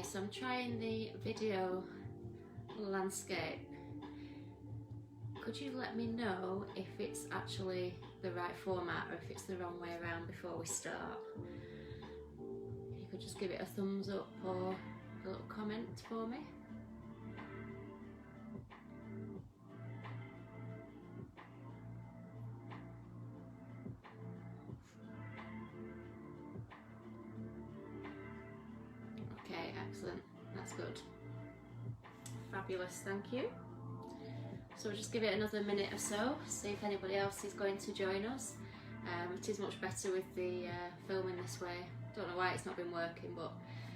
so I'm trying the video landscape. Could you let me know if it's actually the right format or if it's the wrong way around before we start? If you could just give it a thumbs up or a little comment for me. Okay, excellent, that's good. Fabulous, thank you. So we'll just give it another minute or so, see if anybody else is going to join us. It is much better with the filming this way. Don't know why it's not been working, but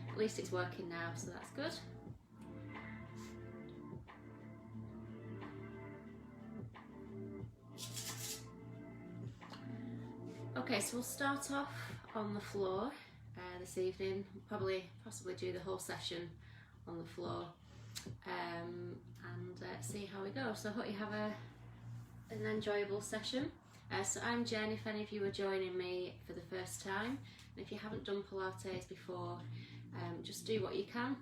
at least it's working now, so that's good. Okay, so we'll start off on the floor this evening. We'll possibly do the whole session on the floor. And see how we go. So I hope you have an enjoyable session. So I'm Jen, if any of you are joining me for the first time, and if you haven't done Pilates before, just do what you can.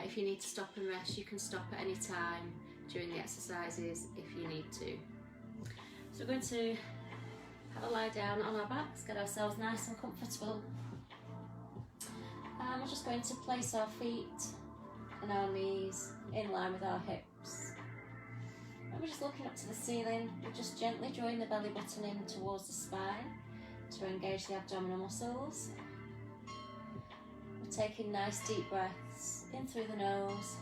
If you need to stop and rest, you can stop at any time during the exercises if you need to. So we're going to have a lie down on our backs, get ourselves nice and comfortable. And we're just going to place our feet and our knees in line with our hips. And we're just looking up to the ceiling. We're just gently drawing the belly button in towards the spine to engage the abdominal muscles. We're taking nice deep breaths in through the nose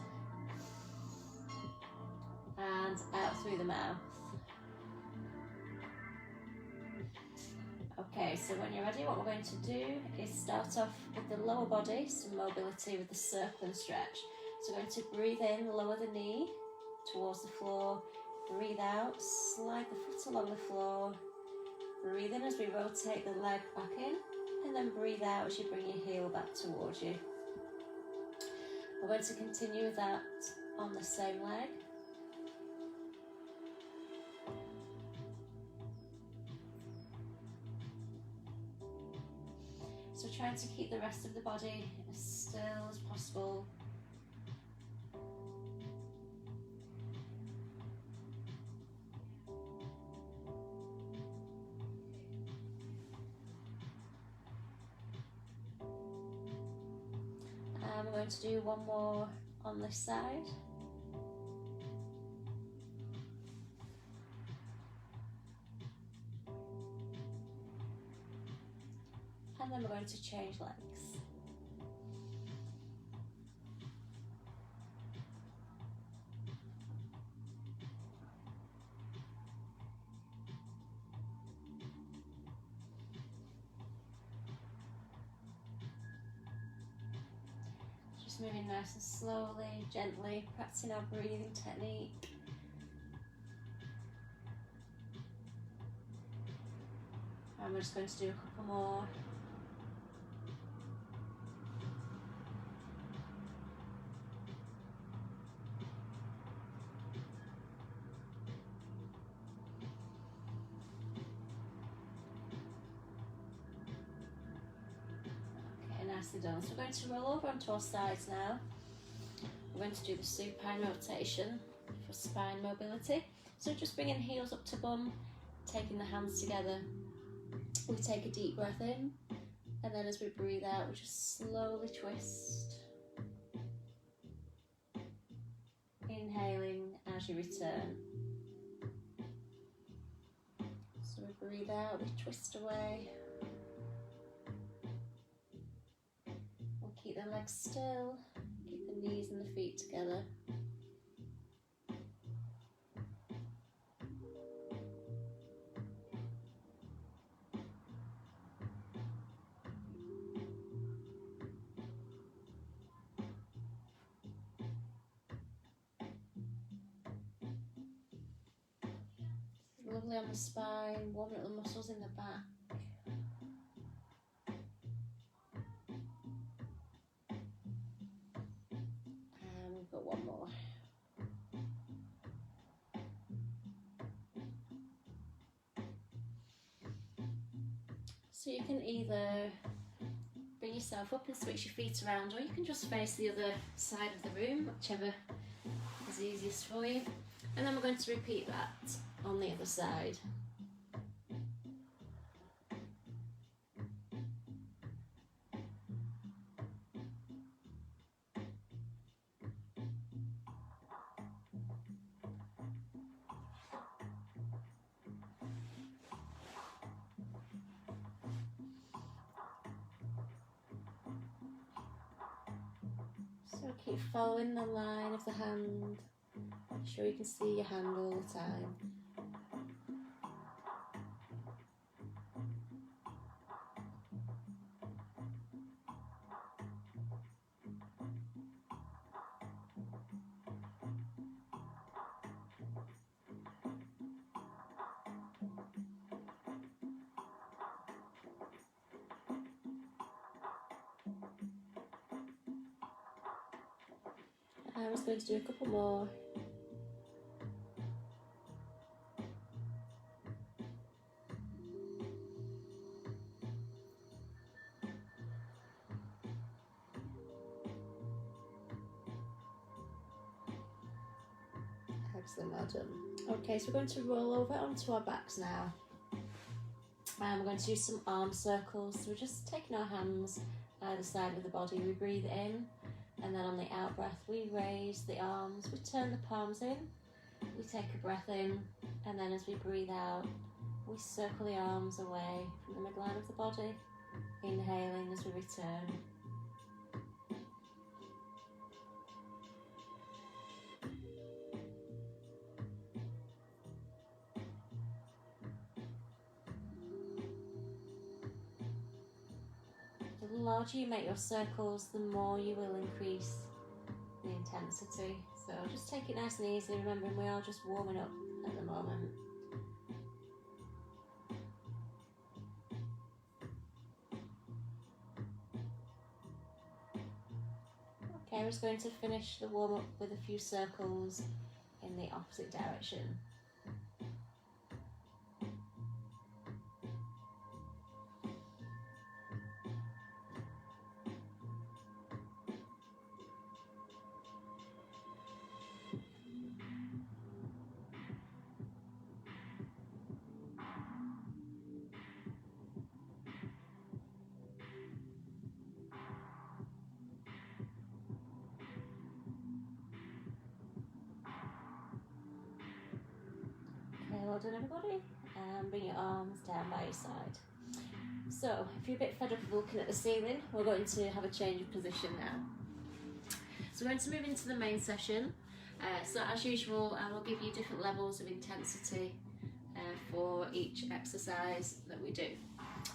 and out through the mouth. Okay, so when you're ready, what we're going to do is start off with the lower body, some mobility with the circle and stretch. So we're going to breathe in, lower the knee towards the floor, breathe out, slide the foot along the floor, breathe in as we rotate the leg back in, and then breathe out as you bring your heel back towards you. We're going to continue with that on the same leg. So trying to keep the rest of the body as still as possible. And we're going to do one more on this side. And then we're going to change legs. Just moving nice and slowly, gently, practicing our breathing technique. And we're just going to do a couple more. Nicely done. So we're going to roll over onto our sides now. We're going to do the supine rotation for spine mobility. So just bringing heels up to bum, taking the hands together. We take a deep breath in, and then as we breathe out, we just slowly twist. Inhaling as you return. So we breathe out, we twist away. Keep the legs still, keep the knees and the feet together. Lovely on the spine, warming up the muscles in the back. One more. So you can either bring bring yourself up and switch your feet around, or you can just face the other side of the room, whichever is easiest for you. And then we're going to repeat that on the other side. So keep following the line of the hand. Make sure you can see your hand all the time. I was going to do a couple more. Excellent, well done. Okay, so we're going to roll over onto our backs now. And we're going to do some arm circles. So we're just taking our hands either side of the body. We breathe in, and then on the out breath, we raise the arms. We turn the palms in. We take a breath in, and then as we breathe out, we circle the arms away from the midline of the body. Inhaling as we return. The larger you make your circles, the more you will increase the intensity. So just take it nice and easy, remembering we are just warming up at the moment. Okay, we're just going to finish the warm up with a few circles in the opposite direction. Well done, everybody. And bring your arms down by your side. So, if you're a bit fed up of looking at the ceiling, we're going to have a change of position now. So we're going to move into the main session. So as usual, I will give you different levels of intensity for each exercise that we do.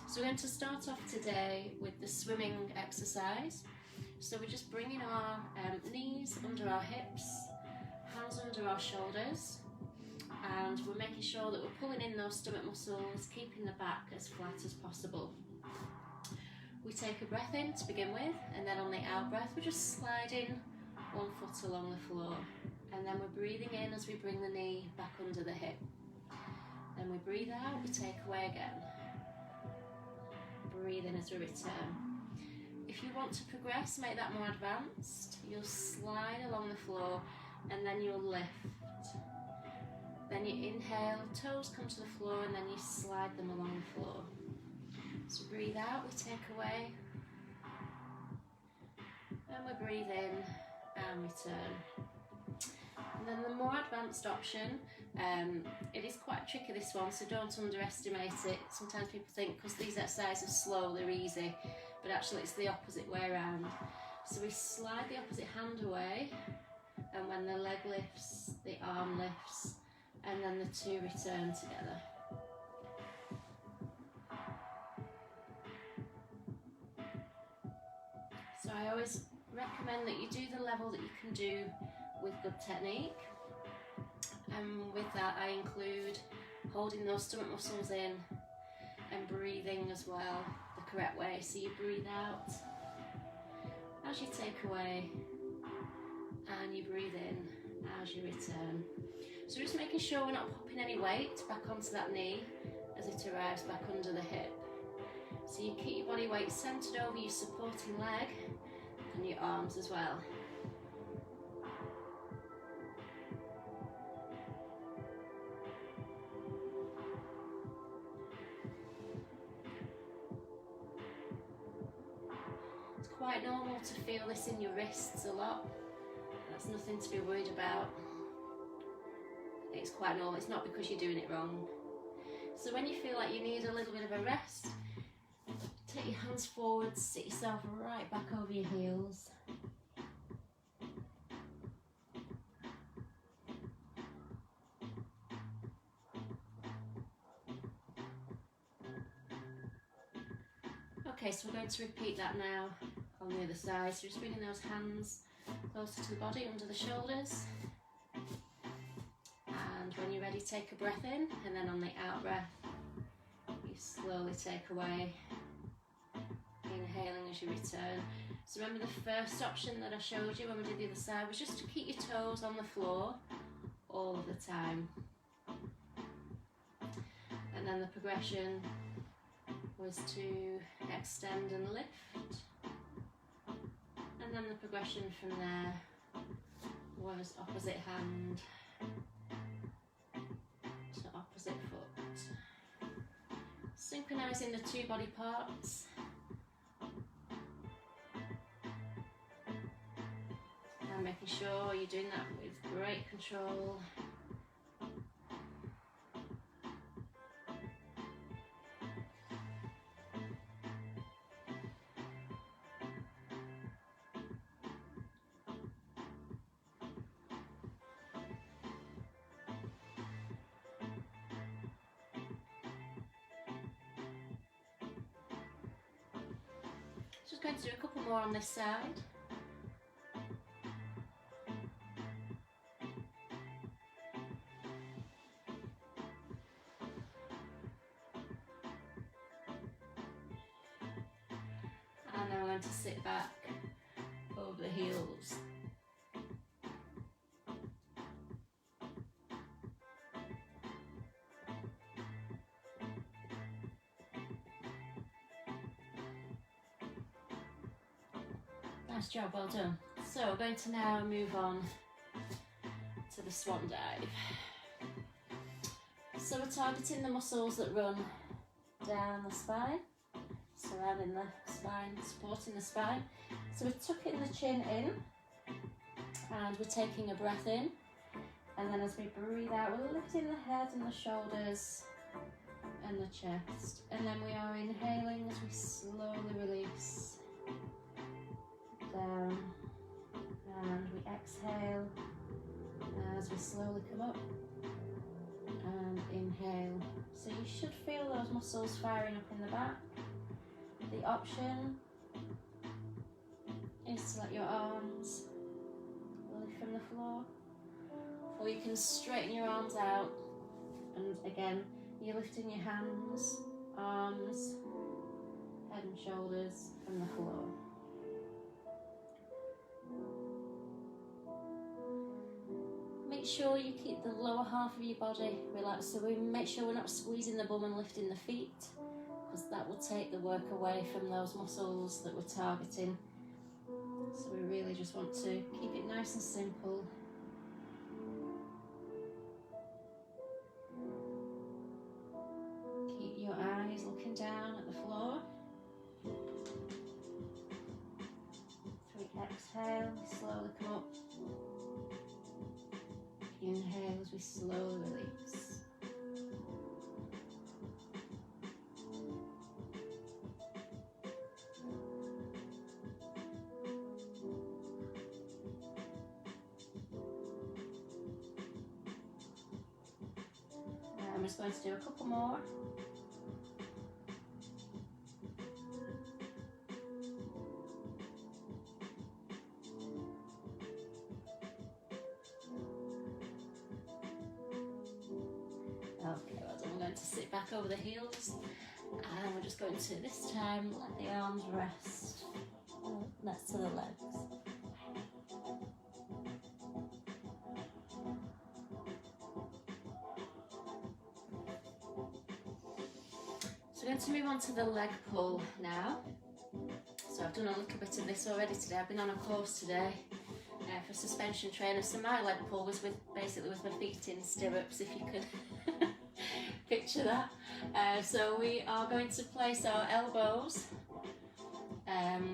So we're going to start off today with the swimming exercise. So we're just bringing our knees under our hips, hands under our shoulders, and we're making sure that we're pulling in those stomach muscles, keeping the back as flat as possible. We take a breath in to begin with, and then on the out breath we're just sliding one foot along the floor, and then we're breathing in as we bring the knee back under the hip. Then we breathe out, we take away again. Breathe in as we return. If you want to progress, make that more advanced, you'll slide along the floor and then you'll lift. Then you inhale, toes come to the floor, and then you slide them along the floor. So breathe out, we take away, and we breathe in and return. And then the more advanced option, it is quite tricky, this one, so don't underestimate it. Sometimes people think because these exercises are slow, they're easy, but actually it's the opposite way around. So we slide the opposite hand away, and when the leg lifts, the arm lifts, and then the two return together. So I always recommend that you do the level that you can do with good technique. And with that I include holding those stomach muscles in and breathing as well the correct way. So you breathe out as you take away, and you breathe in as you return. So just making sure we're not popping any weight back onto that knee as it arrives back under the hip. So you keep your body weight centered over your supporting leg and your arms as well. It's quite normal to feel this in your wrists a lot. That's nothing to be worried about. It's quite normal, it's not because you're doing it wrong. So when you feel like you need a little bit of a rest, take your hands forward, sit yourself right back over your heels. Okay, so we're going to repeat that now on the other side. So just bringing those hands closer to the body, under the shoulders. And when you're ready, take a breath in, and then on the out breath, you slowly take away, inhaling as you return. So remember the first option that I showed you when we did the other side was just to keep your toes on the floor all of the time. And then the progression was to extend and lift. And then the progression from there was opposite hand to opposite foot. Synchronizing the two body parts. And making sure you're doing that with great control. Just going to do a couple more on this side. And then we're going to sit back over the heels. Nice job, well done. So we're going to now move on to the swan dive. So we're targeting the muscles that run down the spine, surrounding the spine, supporting the spine. So we're tucking the chin in, and we're taking a breath in, and then as we breathe out, we're lifting the head and the shoulders and the chest, and then we are inhaling as we slowly release down, and we exhale as we slowly come up and inhale. So you should feel those muscles firing up in the back. The option is to let your arms lift from the floor, or you can straighten your arms out, and again you're lifting your hands, arms, head and shoulders from the floor. Make sure you keep the lower half of your body relaxed, so we make sure we're not squeezing the bum and lifting the feet, because that will take the work away from those muscles that we're targeting. So we really just want to keep it nice and simple. Keep your eyes looking down at the floor. So we exhale, we slowly come up. Inhale as we slowly release. I'm just going to do a couple more. Okay, well done. We're going to sit back over the heels, and we're just going to, this time, let the arms rest next to the legs. So we're going to move on to the leg pull now. So I've done a little bit of this already today. I've been on a course today for suspension trainers. So my leg pull was basically with my feet in stirrups, if you can picture that. So we are going to place our elbows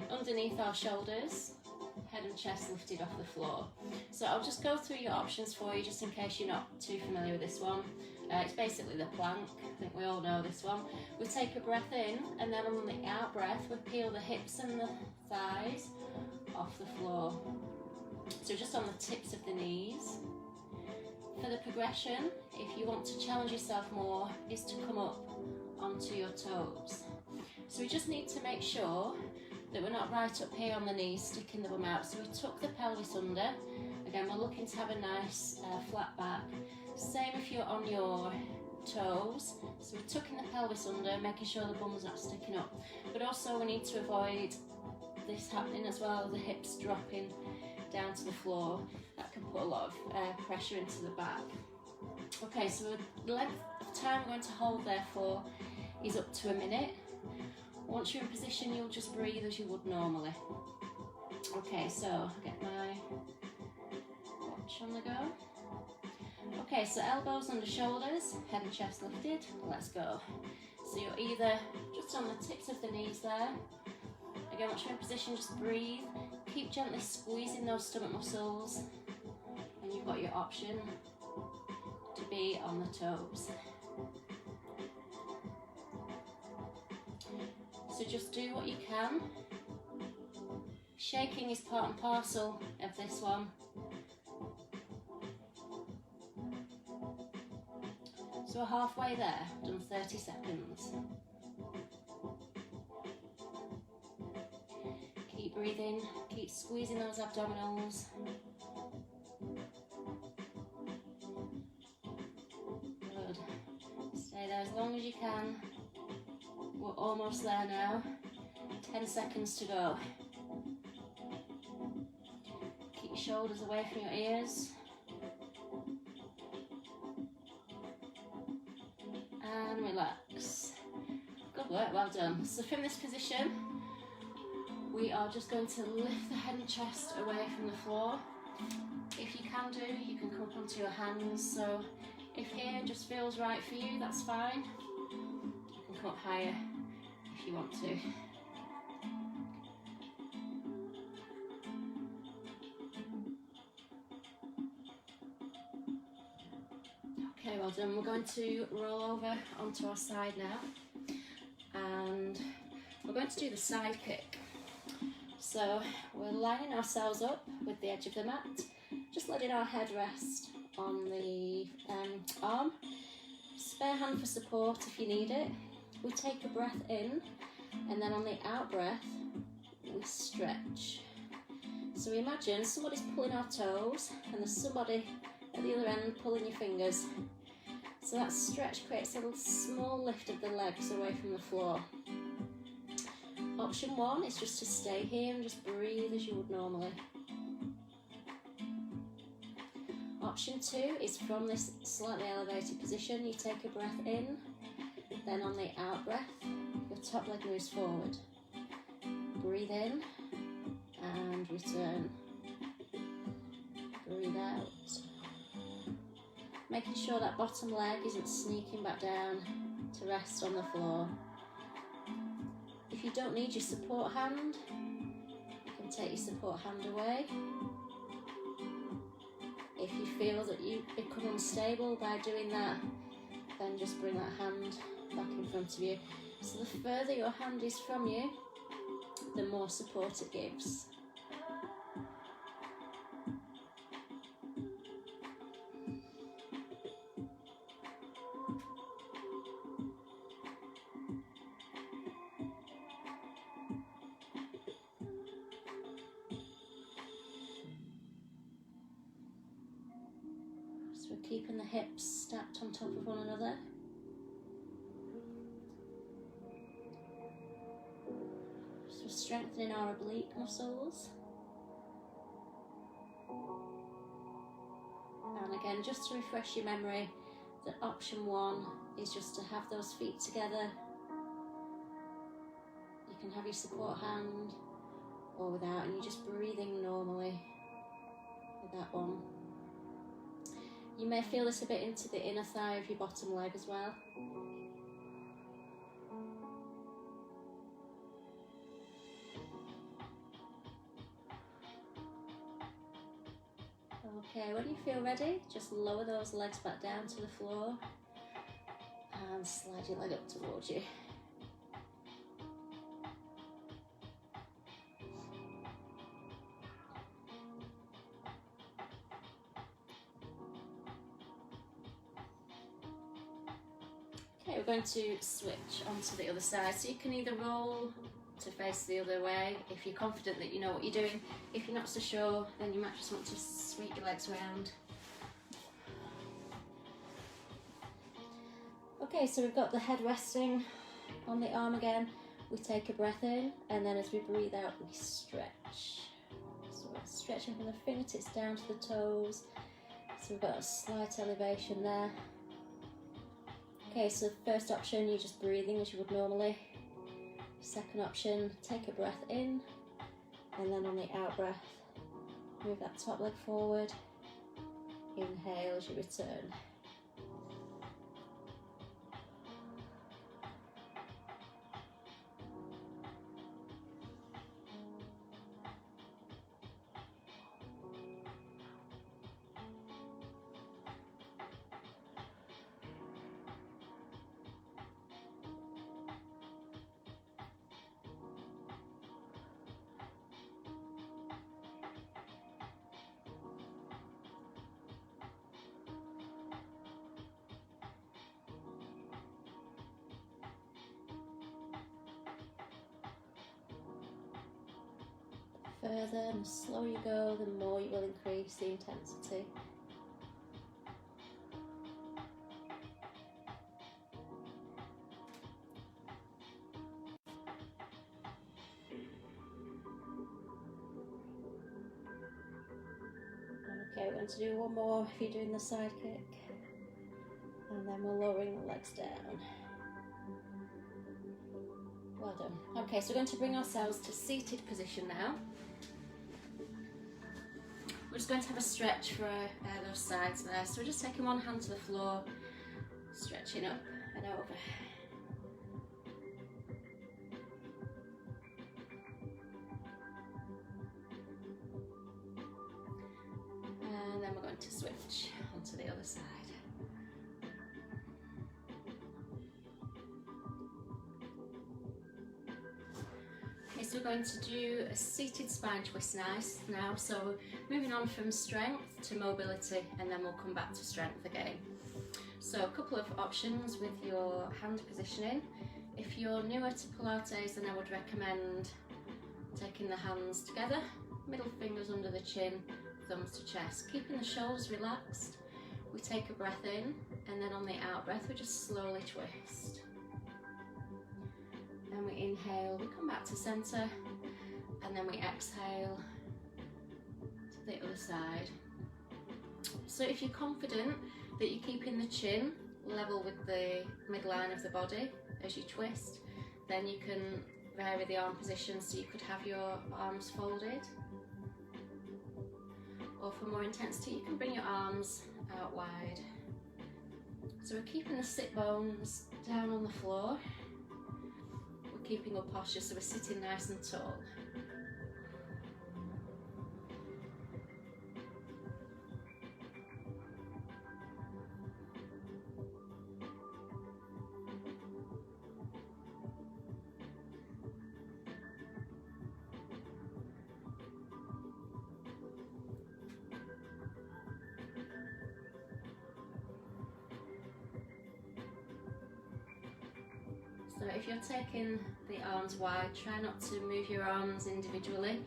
underneath our shoulders, head and chest lifted off the floor. So I'll just go through your options for you, just in case you're not too familiar with this one. It's basically the plank. I think we all know this one. We take a breath in, and then on the out breath we peel the hips and the thighs off the floor. So just on the tips of the knees. For the progression, if you want to challenge yourself more, is to come up onto your toes. So we just need to make sure that we're not right up here on the knees, sticking the bum out. So we tuck the pelvis under. Again, we're looking to have a nice flat back. Same if you're on your toes. So we're tucking the pelvis under, making sure the bum's not sticking up. But also we need to avoid this happening as well, the hips dropping down to the floor. That can put a lot of pressure into the back. Okay, so the length of time we're going to hold there for is up to a minute. Once you're in position, you'll just breathe as you would normally. Okay, so I'll get my watch on the go. Okay, so elbows under shoulders, head and chest lifted, let's go. So you're either just on the tips of the knees there. Again, once you're in position, just breathe. Keep gently squeezing those stomach muscles, and you've got your option to be on the toes. So just do what you can. Shaking is part and parcel of this one. So we're halfway there, done 30 seconds. Keep breathing, keep squeezing those abdominals. Good. Stay there as long as you can. We're almost there now. 10 seconds to go. Keep your shoulders away from your ears. And relax. Good work, well done. So from this position, we are just going to lift the head and chest away from the floor. If you can do, you can come up onto your hands. So if here just feels right for you, that's fine. You can come up higher if you want to. Okay, well done. We're going to roll over onto our side now, and we're going to do the side kick. So we're lining ourselves up with the edge of the mat, just letting our head rest on the arm. Spare hand for support if you need it. We take a breath in, and then on the out breath, we stretch. So we imagine somebody's pulling our toes, and there's somebody at the other end pulling your fingers. So that stretch creates a little small lift of the legs away from the floor. Option one is just to stay here and just breathe as you would normally. Option two is from this slightly elevated position, you take a breath in, then on the out breath, your top leg moves forward. Breathe in and return. Breathe out. Making sure that bottom leg isn't sneaking back down to rest on the floor. If you don't need your support hand, you can take your support hand away. If you feel that you become unstable by doing that, then just bring that hand back in front of you. So the further your hand is from you, the more support it gives. So we're keeping the hips stacked on top of one another. So strengthening our oblique muscles. And again, just to refresh your memory, that option one is just to have those feet together can have your support hand or without, and you're just breathing normally with that one. You may feel this a bit into the inner thigh of your bottom leg as well. Okay, when you feel ready, just lower those legs back down to the floor and slide your leg up towards you. Okay, we're going to switch onto the other side. So you can either roll to face the other way if you're confident that you know what you're doing. If you're not so sure, then you might just want to sweep your legs around. Okay, so we've got the head resting on the arm again. We take a breath in, and then as we breathe out, we stretch. So we're stretching from the fingertips down to the toes. So we've got a slight elevation there. Okay, so first option, you're just breathing as you would normally. Second option, take a breath in, and then on the out breath, move that top leg forward. Inhale as you return. Further, and the slower you go, the more you will increase the intensity. Okay, we're going to do one more if you're doing the side kick, and then we're lowering the legs down. Well done. Okay, so we're going to bring ourselves to seated position now. We're just going to have a stretch for those sides there. So we're just taking one hand to the floor, stretching up and over. And then we're going to switch onto the other side. So we're going to do a seated spine twist now. So moving on from strength to mobility, and then we'll come back to strength again. So a couple of options with your hand positioning. If you're newer to Pilates, then I would recommend taking the hands together, middle fingers under the chin, thumbs to chest, keeping the shoulders relaxed. We take a breath in, and then on the out breath we just slowly twist. Then we inhale, we come back to centre, and then we exhale to the other side. So if you're confident that you're keeping the chin level with the midline of the body as you twist, then you can vary the arm position, so you could have your arms folded. Or for more intensity, you can bring your arms out wide. So we're keeping the sit bones down on the floor. Keeping up posture, so we're sitting nice and tall. So if you're taking the arms wide, try not to move your arms individually.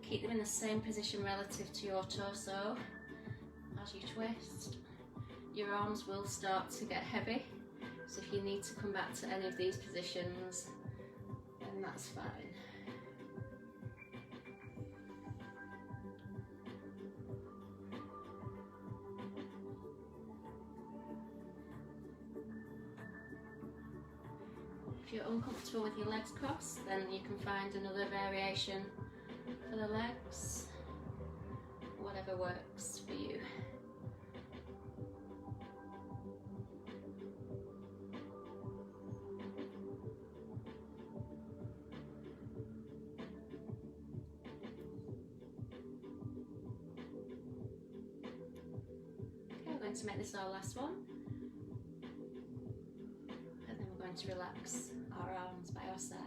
Keep them in the same position relative to your torso as you twist. Your arms will start to get heavy, so if you need to come back to any of these positions, then that's fine. If If you're uncomfortable with your legs crossed, then you can find another variation for the legs, whatever works for you. Okay, we're going to make this our last one. And then we're going to relax our arms by our sides.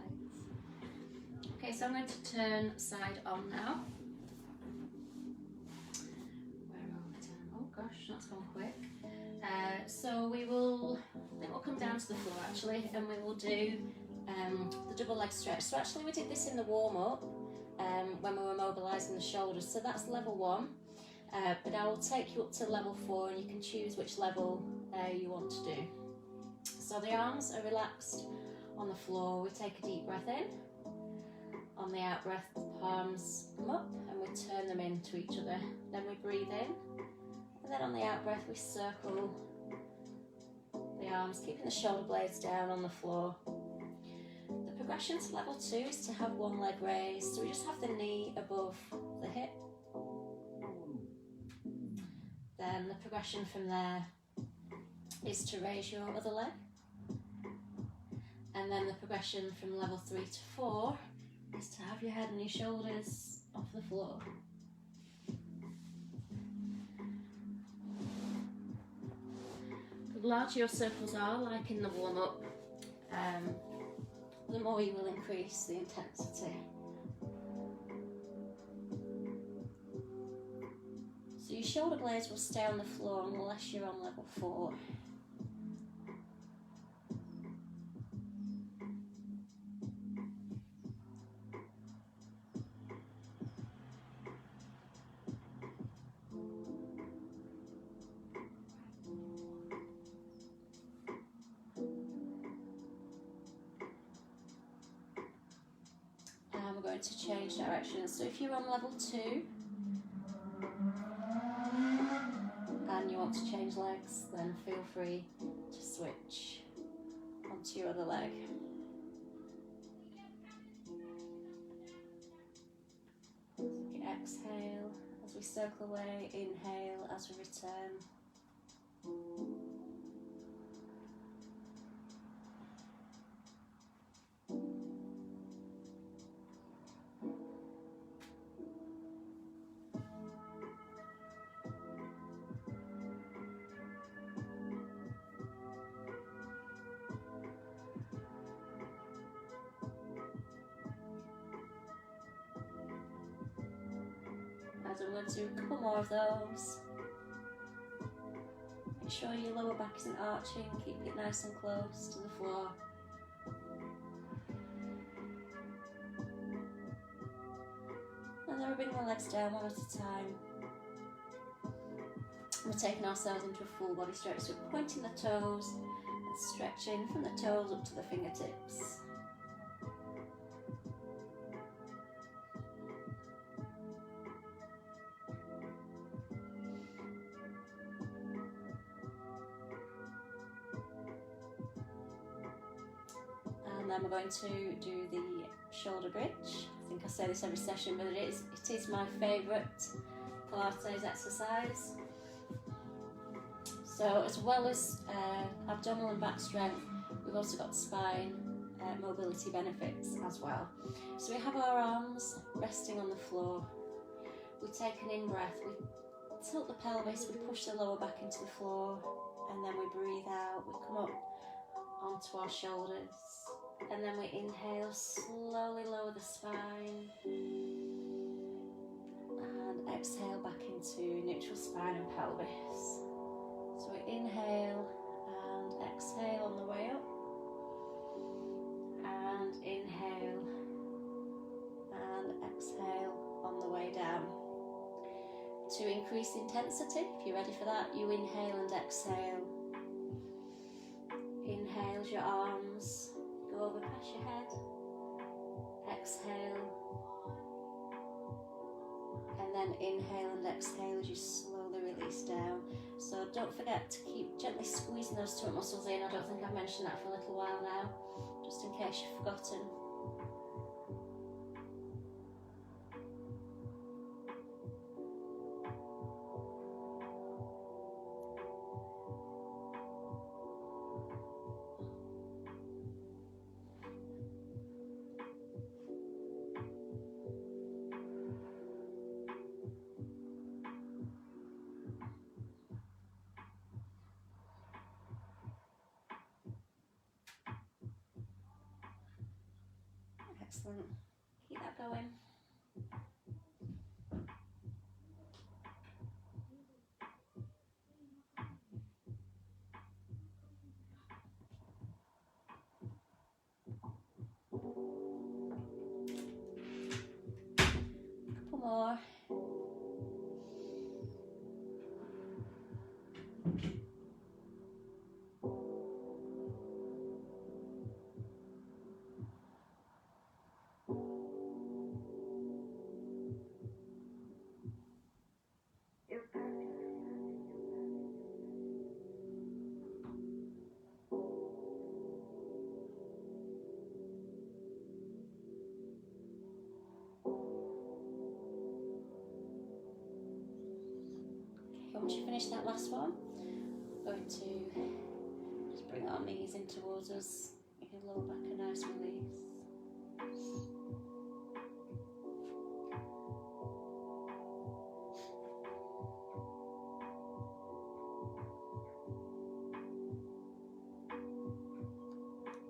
Okay, so I'm going to turn side on now. Where are we turn? Oh gosh, that's gone quick. So I think we'll come down to the floor actually, and we will do the double leg stretch. So actually we did this in the warm up when we were mobilising the shoulders, so that's level 1. But I will take you up to level 4 and you can choose which level you want to do. So the arms are relaxed on the floor. We take a deep breath in. On the out breath, the palms come up and we turn them into each other. Then we breathe in, and then on the out breath we circle the arms, keeping the shoulder blades down on the floor. The progression to level 2 is to have one leg raised, so we just have the knee above the hip. Then the progression from there is to raise your other leg. And then the progression from level 3 to 4 is to have your head and your shoulders off the floor. The larger your circles are, like in the warm-up, the more you will increase the intensity. So your shoulder blades will stay on the floor unless you're on level 4. We're going to change directions. So if you're on level 2 and you want to change legs, then feel free to switch onto your other leg. Exhale as we circle away, inhale as we return. I'm going to do a couple more of those. Make sure your lower back isn't arching, keep it nice and close to the floor. And then we bring the legs down one at a time. We're taking ourselves into a full body stretch, so we're pointing the toes and stretching from the toes up to the fingertips. And then we're going to do the shoulder bridge. I think I say this every session, but it is my favourite Pilates exercise. So as well as abdominal and back strength, we've also got spine mobility benefits as well. So we have our arms resting on the floor. We take an in-breath, we tilt the pelvis, we push the lower back into the floor, and then we breathe out, we come up onto our shoulders. And then we inhale, slowly lower the spine, and exhale back into neutral spine and pelvis. So we inhale and exhale on the way up, and inhale and exhale on the way down. To increase intensity, if you're ready for that, you inhale and exhale. Inhale as your arms go over past your head, exhale, and then inhale and exhale as you slowly release down. So don't forget to keep gently squeezing those stomach muscles in. I don't think I've mentioned that for a little while now. just in case you've forgotten. Excellent. Keep that going. Couple more. Once you finish that last one, we're going to just bring our knees in towards us, give your lower back a nice release.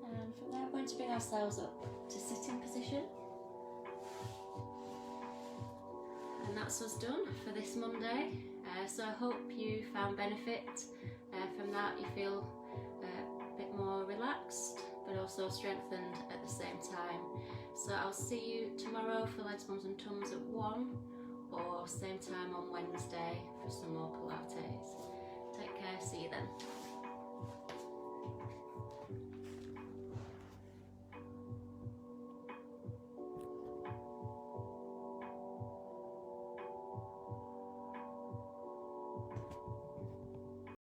And from there we're going to bring ourselves up to sitting position. And that's us done for this Monday. So I hope you found benefit from that. You feel a bit more relaxed but also strengthened at the same time. So I'll see you tomorrow for legs, mums and tums at 1, or same time on Wednesday for some more Pilates. Take care, see you then.